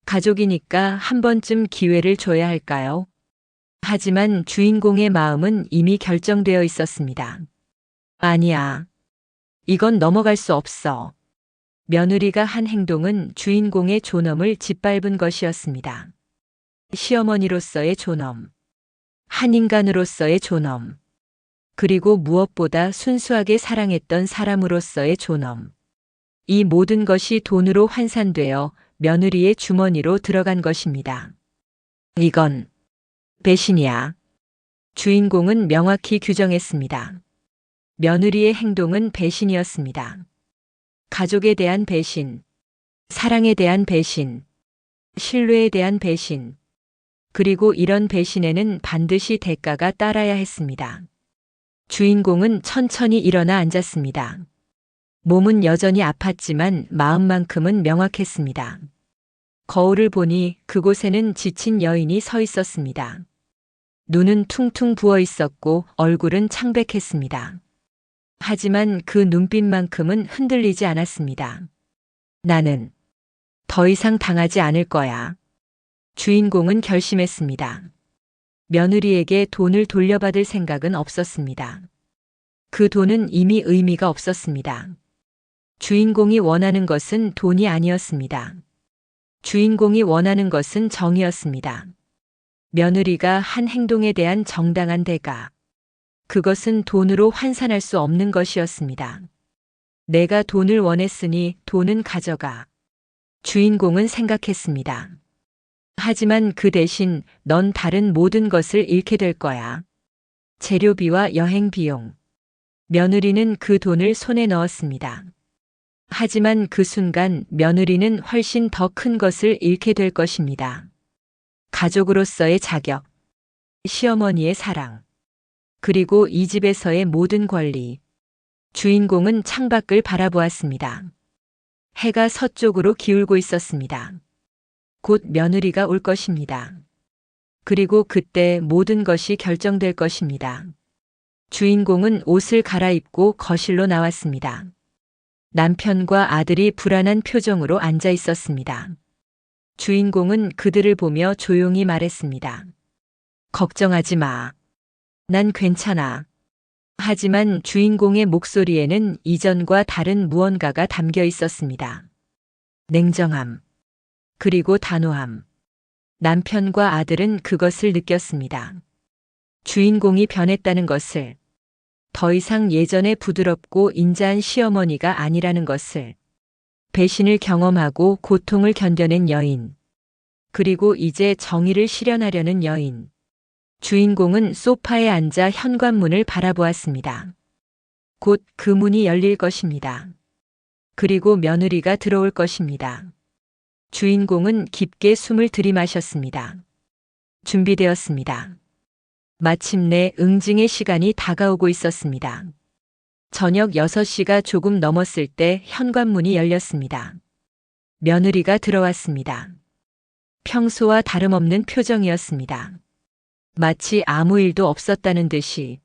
가족이니까 한 번쯤 기회를 줘야 할까요? 하지만 주인공의 마음은 이미 결정되어 있었습니다. 아니야. 이건 넘어갈 수 없어. 며느리가 한 행동은 주인공의 존엄을 짓밟은 것이었습니다. 시어머니로서의 존엄, 한 인간으로서의 존엄, 그리고 무엇보다 순수하게 사랑했던 사람으로서의 존엄. 이 모든 것이 돈으로 환산되어 며느리의 주머니로 들어간 것입니다. 이건 배신이야. 주인공은 명확히 규정했습니다. 며느리의 행동은 배신이었습니다. 가족에 대한 배신, 사랑에 대한 배신, 신뢰에 대한 배신, 그리고 이런 배신에는 반드시 대가가 따라야 했습니다. 주인공은 천천히 일어나 앉았습니다. 몸은 여전히 아팠지만 마음만큼은 명확했습니다. 거울을 보니 그곳에는 지친 여인이 서 있었습니다. 눈은 퉁퉁 부어 있었고 얼굴은 창백했습니다. 하지만 그 눈빛만큼은 흔들리지 않았습니다. 나는 더 이상 당하지 않을 거야. 주인공은 결심했습니다. 며느리에게 돈을 돌려받을 생각은 없었습니다. 그 돈은 이미 의미가 없었습니다. 주인공이 원하는 것은 돈이 아니었습니다. 주인공이 원하는 것은 정이었습니다. 며느리가 한 행동에 대한 정당한 대가. 그것은 돈으로 환산할 수 없는 것이었습니다. 내가 돈을 원했으니 돈은 가져가. 주인공은 생각했습니다. 하지만 그 대신 넌 다른 모든 것을 잃게 될 거야. 재료비와 여행 비용, 며느리는 그 돈을 손에 넣었습니다. 하지만 그 순간 며느리는 훨씬 더 큰 것을 잃게 될 것입니다. 가족으로서의 자격, 시어머니의 사랑, 그리고 이 집에서의 모든 권리. 주인공은 창밖을 바라보았습니다. 해가 서쪽으로 기울고 있었습니다. 곧 며느리가 올 것입니다. 그리고 그때 모든 것이 결정될 것입니다. 주인공은 옷을 갈아입고 거실로 나왔습니다. 남편과 아들이 불안한 표정으로 앉아 있었습니다. 주인공은 그들을 보며 조용히 말했습니다. 걱정하지 마. 난 괜찮아. 하지만 주인공의 목소리에는 이전과 다른 무언가가 담겨 있었습니다. 냉정함. 그리고 단호함. 남편과 아들은 그것을 느꼈습니다. 주인공이 변했다는 것을, 더 이상 예전의 부드럽고 인자한 시어머니가 아니라는 것을, 배신을 경험하고 고통을 견뎌낸 여인, 그리고 이제 정의를 실현하려는 여인. 주인공은 소파에 앉아 현관문을 바라보았습니다. 곧 그 문이 열릴 것입니다. 그리고 며느리가 들어올 것입니다. 주인공은 깊게 숨을 들이마셨습니다. 준비되었습니다. 마침내 응징의 시간이 다가오고 있었습니다. 저녁 6시가 조금 넘었을 때 현관문이 열렸습니다. 며느리가 들어왔습니다. 평소와 다름없는 표정이었습니다. 마치 아무 일도 없었다는 듯이.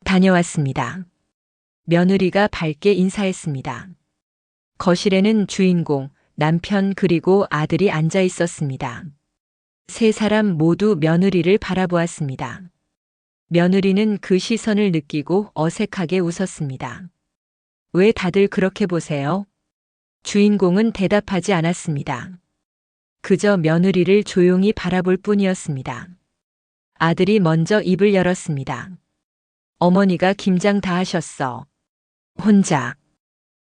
다녀왔습니다. 며느리가 밝게 인사했습니다. 거실에는 주인공, 남편 그리고 아들이 앉아 있었습니다. 세 사람 모두 며느리를 바라보았습니다. 며느리는 그 시선을 느끼고 어색하게 웃었습니다. 왜 다들 그렇게 보세요? 주인공은 대답하지 않았습니다. 그저 며느리를 조용히 바라볼 뿐이었습니다. 아들이 먼저 입을 열었습니다. 어머니가 김장 다 하셨어. 혼자.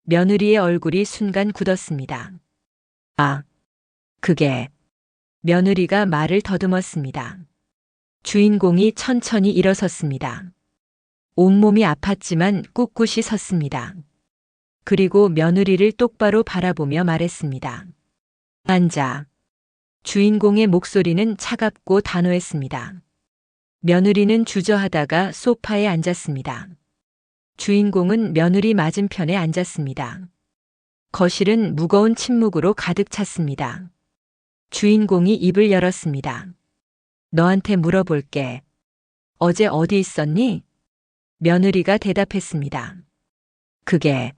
며느리의 얼굴이 순간 굳었습니다. 아, 그게. 며느리가 말을 더듬었습니다. 주인공이 천천히 일어섰습니다. 온몸이 아팠지만 꿋꿋이 섰습니다. 그리고 며느리를 똑바로 바라보며 말했습니다. 앉아. 주인공의 목소리는 차갑고 단호했습니다. 며느리는 주저하다가 소파에 앉았습니다. 주인공은 며느리 맞은편에 앉았습니다. 거실은 무거운 침묵으로 가득 찼습니다. 주인공이 입을 열었습니다. 너한테 물어볼게. 어제 어디 있었니? 며느리가 대답했습니다. 그게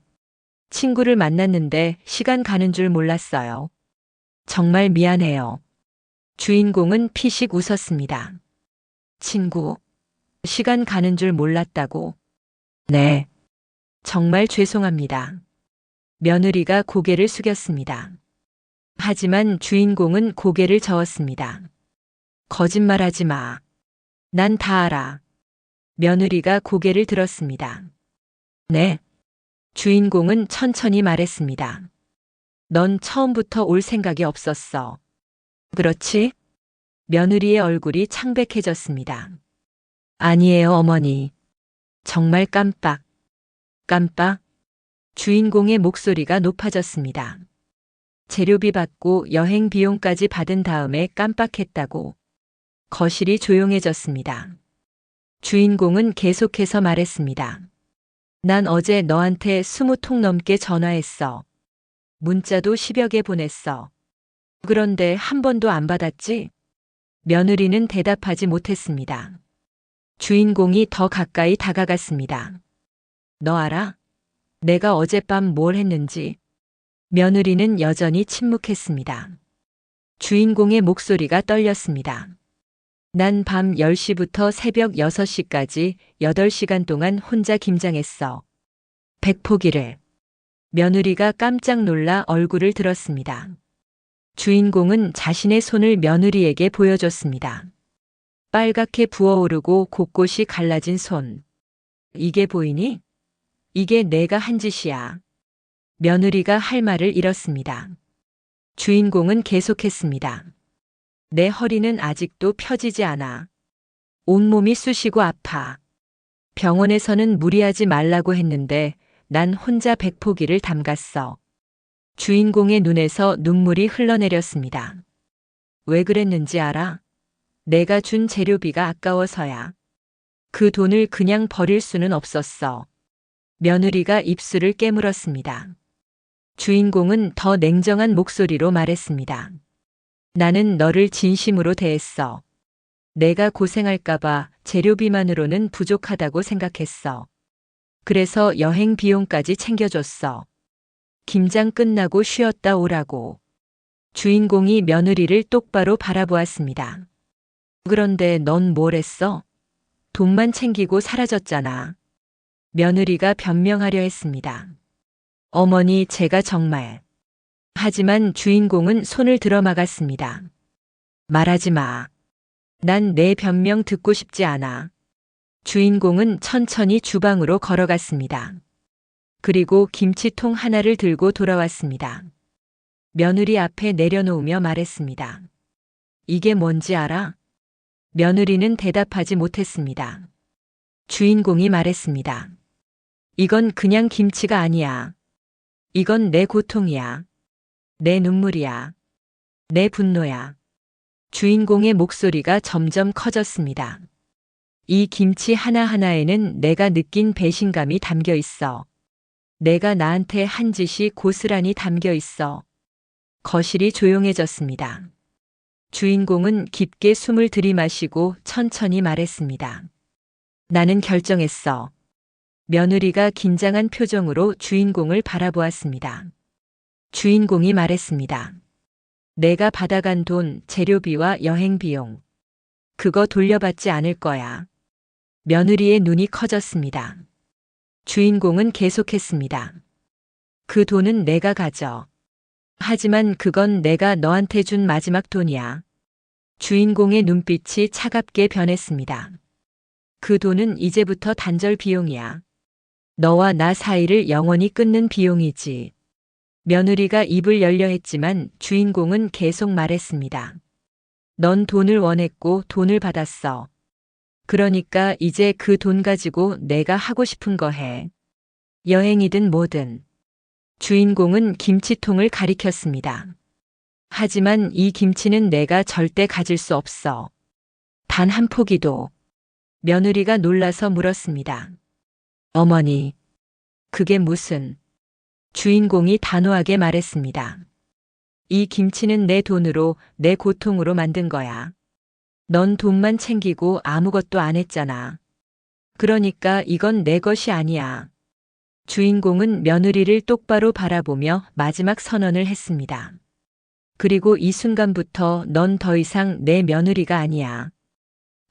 친구를 만났는데 시간 가는 줄 몰랐어요. 정말 미안해요. 주인공은 피식 웃었습니다. 친구, 시간 가는 줄 몰랐다고. 네. 정말 죄송합니다. 며느리가 고개를 숙였습니다. 하지만 주인공은 고개를 저었습니다. 거짓말하지 마. 난 다 알아. 며느리가 고개를 들었습니다. 네. 주인공은 천천히 말했습니다. 넌 처음부터 올 생각이 없었어. 그렇지? 며느리의 얼굴이 창백해졌습니다. 아니에요, 어머니. 정말 깜빡. 깜빡? 주인공의 목소리가 높아졌습니다. 재료비 받고 여행 비용까지 받은 다음에 깜빡했다고. 거실이 조용해졌습니다. 주인공은 계속해서 말했습니다. 난 어제 너한테 20통 넘게 전화했어. 문자도 10여 개 보냈어. 그런데 한 번도 안 받았지? 며느리는 대답하지 못했습니다. 주인공이 더 가까이 다가갔습니다. 너 알아? 내가 어젯밤 뭘 했는지. 며느리는 여전히 침묵했습니다. 주인공의 목소리가 떨렸습니다. 난 밤 10시부터 새벽 6시까지 8시간 동안 혼자 김장했어. 백포기를. 며느리가 깜짝 놀라 얼굴을 들었습니다. 주인공은 자신의 손을 며느리에게 보여줬습니다. 빨갛게 부어오르고 곳곳이 갈라진 손. 이게 보이니? 이게 내가 한 짓이야. 며느리가 할 말을 잃었습니다. 주인공은 계속했습니다. 내 허리는 아직도 펴지지 않아. 온몸이 쑤시고 아파. 병원에서는 무리하지 말라고 했는데 난 혼자 백포기를 담갔어. 주인공의 눈에서 눈물이 흘러내렸습니다. 왜 그랬는지 알아? 내가 준 재료비가 아까워서야. 그 돈을 그냥 버릴 수는 없었어. 며느리가 입술을 깨물었습니다. 주인공은 더 냉정한 목소리로 말했습니다. 나는 너를 진심으로 대했어. 내가 고생할까봐 재료비만으로는 부족하다고 생각했어. 그래서 여행 비용까지 챙겨줬어. 김장 끝나고 쉬었다 오라고. 주인공이 며느리를 똑바로 바라보았습니다. 그런데 넌 뭘 했어? 돈만 챙기고 사라졌잖아. 며느리가 변명하려 했습니다. 어머니, 제가 정말. 하지만 주인공은 손을 들어막았습니다. 말하지 마. 난 내 변명 듣고 싶지 않아. 주인공은 천천히 주방으로 걸어갔습니다. 그리고 김치통 하나를 들고 돌아왔습니다. 며느리 앞에 내려놓으며 말했습니다. 이게 뭔지 알아? 며느리는 대답하지 못했습니다. 주인공이 말했습니다. 이건 그냥 김치가 아니야. 이건 내 고통이야. 내 눈물이야. 내 분노야. 주인공의 목소리가 점점 커졌습니다. 이 김치 하나하나에는 내가 느낀 배신감이 담겨 있어. 내가 나한테 한 짓이 고스란히 담겨 있어. 거실이 조용해졌습니다. 주인공은 깊게 숨을 들이마시고 천천히 말했습니다. 나는 결정했어. 며느리가 긴장한 표정으로 주인공을 바라보았습니다. 주인공이 말했습니다. 내가 받아간 돈, 재료비와 여행 비용. 그거 돌려받지 않을 거야. 며느리의 눈이 커졌습니다. 주인공은 계속했습니다. 그 돈은 내가 가져. 하지만 그건 내가 너한테 준 마지막 돈이야. 주인공의 눈빛이 차갑게 변했습니다. 그 돈은 이제부터 단절 비용이야. 너와 나 사이를 영원히 끊는 비용이지. 며느리가 입을 열려 했지만 주인공은 계속 말했습니다. 넌 돈을 원했고 돈을 받았어. 그러니까 이제 그 돈 가지고 내가 하고 싶은 거 해. 여행이든 뭐든. 주인공은 김치통을 가리켰습니다. 하지만 이 김치는 내가 절대 가질 수 없어. 단 한 포기도. 며느리가 놀라서 물었습니다. 어머니, 그게 무슨... 주인공이 단호하게 말했습니다. 이 김치는 내 돈으로, 내 고통으로 만든 거야. 넌 돈만 챙기고 아무것도 안 했잖아. 그러니까 이건 내 것이 아니야. 주인공은 며느리를 똑바로 바라보며 마지막 선언을 했습니다. 그리고 이 순간부터 넌 더 이상 내 며느리가 아니야.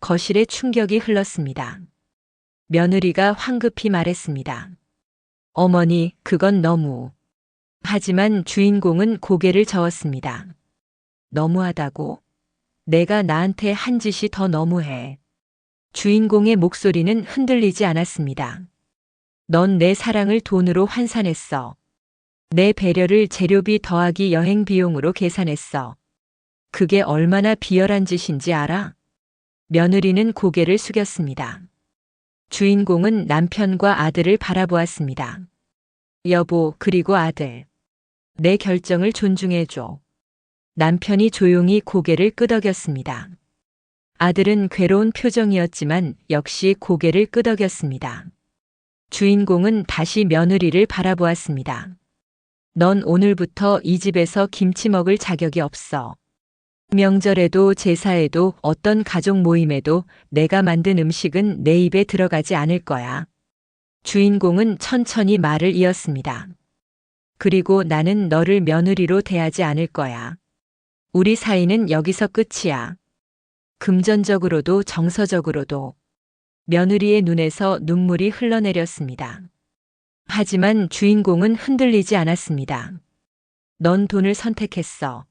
거실에 충격이 흘렀습니다. 며느리가 황급히 말했습니다. 어머니, 그건 너무... 하지만 주인공은 고개를 저었습니다. 너무하다고? 내가 나한테 한 짓이 더 너무해. 주인공의 목소리는 흔들리지 않았습니다. 넌 내 사랑을 돈으로 환산했어. 내 배려를 재료비 더하기 여행 비용으로 계산했어. 그게 얼마나 비열한 짓인지 알아? 며느리는 고개를 숙였습니다. 주인공은 남편과 아들을 바라보았습니다. 여보, 그리고 아들. 내 결정을 존중해줘. 남편이 조용히 고개를 끄덕였습니다. 아들은 괴로운 표정이었지만 역시 고개를 끄덕였습니다. 주인공은 다시 며느리를 바라보았습니다. 넌 오늘부터 이 집에서 김치 먹을 자격이 없어. 명절에도 제사에도 어떤 가족 모임에도 내가 만든 음식은 내 입에 들어가지 않을 거야. 주인공은 천천히 말을 이었습니다. 그리고 나는 너를 며느리로 대하지 않을 거야. 우리 사이는 여기서 끝이야. 금전적으로도 정서적으로도. 며느리의 눈에서 눈물이 흘러내렸습니다. 하지만 주인공은 흔들리지 않았습니다. 넌 돈을 선택했어.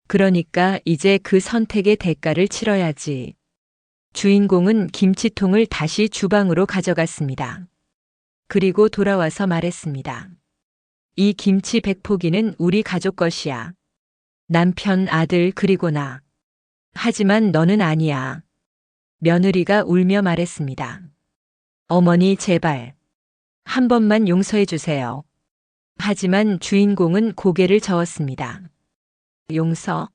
그러니까 이제 그 선택의 대가를 치러야지. 주인공은 김치통을 다시 주방으로 가져갔습니다. 그리고 돌아와서 말했습니다. 이 김치 100포기는 우리 가족 것이야. 남편, 아들, 그리고 나. 하지만 너는 아니야. 며느리가 울며 말했습니다. 어머니 제발 한 번만 용서해 주세요. 하지만 주인공은 고개를 저었습니다. 용서?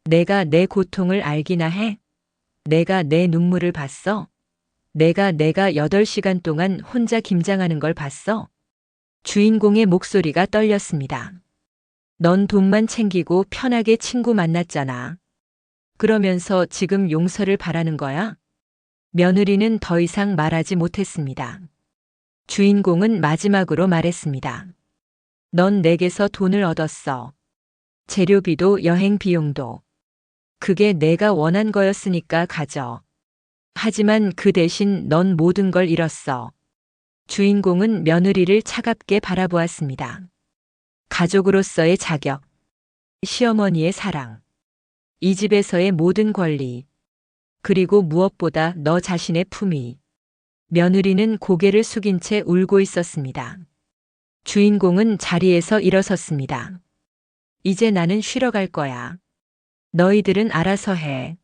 내가 내 고통을 알기나 해? 내가 내 눈물을 봤어? 내가 8시간 동안 혼자 김장하는 걸 봤어? 주인공의 목소리가 떨렸습니다. 넌 돈만 챙기고 편하게 친구 만났잖아. 그러면서 지금 용서를 바라는 거야? 며느리는 더 이상 말하지 못했습니다. 주인공은 마지막으로 말했습니다. 넌 내게서 돈을 얻었어. 재료비도 여행 비용도. 그게 내가 원한 거였으니까 가져. 하지만 그 대신 넌 모든 걸 잃었어. 주인공은 며느리를 차갑게 바라보았습니다. 가족으로서의 자격, 시어머니의 사랑, 이 집에서의 모든 권리, 그리고 무엇보다 너 자신의 품위. 며느리는 고개를 숙인 채 울고 있었습니다. 주인공은 자리에서 일어섰습니다. 이제 나는 쉬러 갈 거야. 너희들은 알아서 해.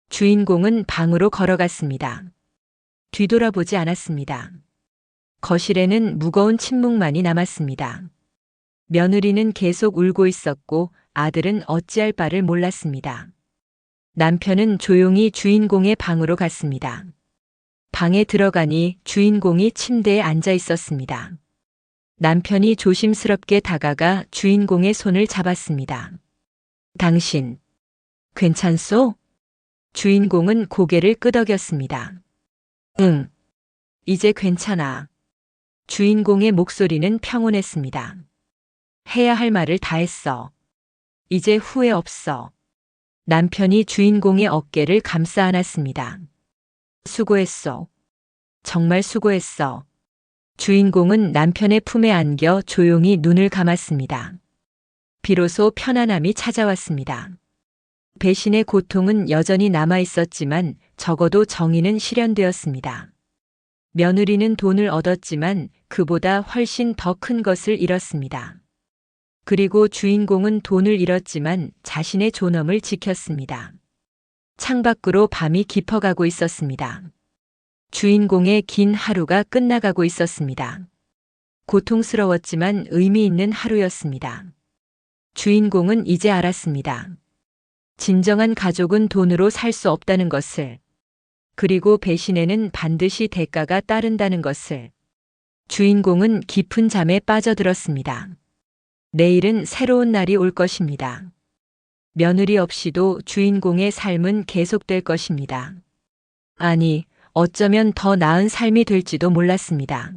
주인공은 방으로 걸어갔습니다. 뒤돌아보지 않았습니다. 거실에는 무거운 침묵만이 남았습니다. 며느리는 계속 울고 있었고 아들은 어찌할 바를 몰랐습니다. 남편은 조용히 주인공의 방으로 갔습니다. 방에 들어가니 주인공이 침대에 앉아 있었습니다. 남편이 조심스럽게 다가가 주인공의 손을 잡았습니다. 당신, 괜찮소? 주인공은 고개를 끄덕였습니다. 응, 이제 괜찮아. 주인공의 목소리는 평온했습니다. 해야 할 말을 다 했어. 이제 후회 없어. 남편이 주인공의 어깨를 감싸 안았습니다. 수고했어. 정말 수고했어. 주인공은 남편의 품에 안겨 조용히 눈을 감았습니다. 비로소 편안함이 찾아왔습니다. 배신의 고통은 여전히 남아 있었지만 적어도 정의는 실현되었습니다. 며느리는 돈을 얻었지만 그보다 훨씬 더 큰 것을 잃었습니다. 그리고 주인공은 돈을 잃었지만 자신의 존엄을 지켰습니다. 창밖으로 밤이 깊어가고 있었습니다. 주인공의 긴 하루가 끝나가고 있었습니다. 고통스러웠지만 의미 있는 하루였습니다. 주인공은 이제 알았습니다. 진정한 가족은 돈으로 살 수 없다는 것을, 그리고 배신에는 반드시 대가가 따른다는 것을. 주인공은 깊은 잠에 빠져들었습니다. 내일은 새로운 날이 올 것입니다. 며느리 없이도 주인공의 삶은 계속될 것입니다. 아니, 어쩌면 더 나은 삶이 될지도 몰랐습니다.